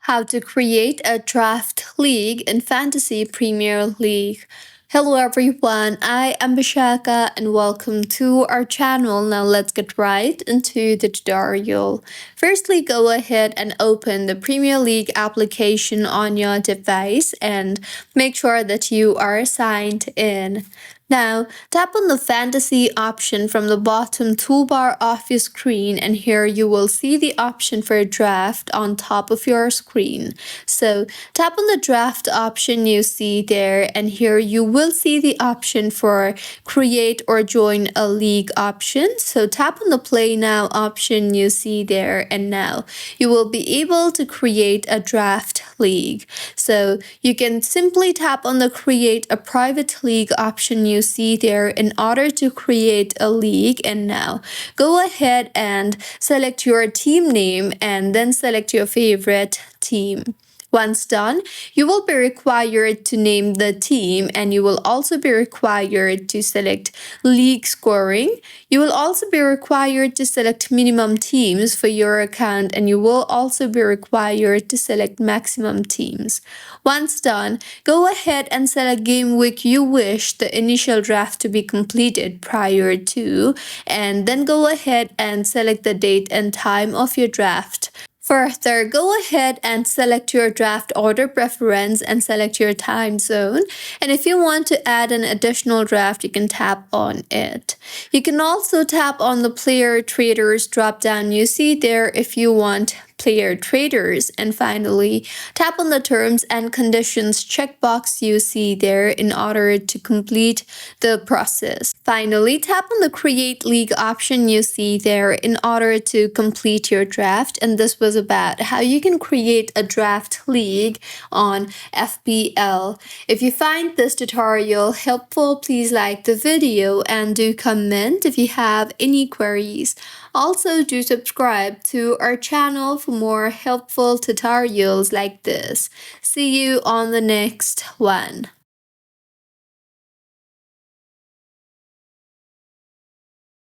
How to create a draft league in Fantasy Premier League. Hello everyone, I am Bishaka and welcome to our channel. Now let's get right into the tutorial. Firstly, go ahead and open the Premier League application on your device and make sure that you are signed in. Now, tap on the Fantasy option from the bottom toolbar of your screen, and here you will see the option for draft on top of your screen. So, tap on the draft option you see there, and here you will see the option for create or join a league option. So, tap on the play now option you see there, and now you will be able to create a draft league. So, you can simply tap on the create a private league option you see there in order to create a league, and now go ahead and select your team name and then select your favorite team. Once done, you will be required to name the team, and you will also be required to select league scoring. You will also be required to select minimum teams for your account, and you will also be required to select maximum teams. Once done, go ahead and select game week you wish the initial draft to be completed prior to, and then go ahead and select the date and time of your draft. Further, go ahead and select your draft order preference and select your time zone. And if you want to add an additional draft, you can tap on it. You can also tap on the player traders drop down you see there if you want player traders, and finally tap on the terms and conditions checkbox you see there in order to complete the process. Finally, tap on the create league option you see there in order to complete your draft, and this was about how you can create a draft league on FPL. If you find this tutorial helpful, please like the video and do comment if you have any queries. Also, do subscribe to our channel for more helpful tutorials like this. See you on the next one.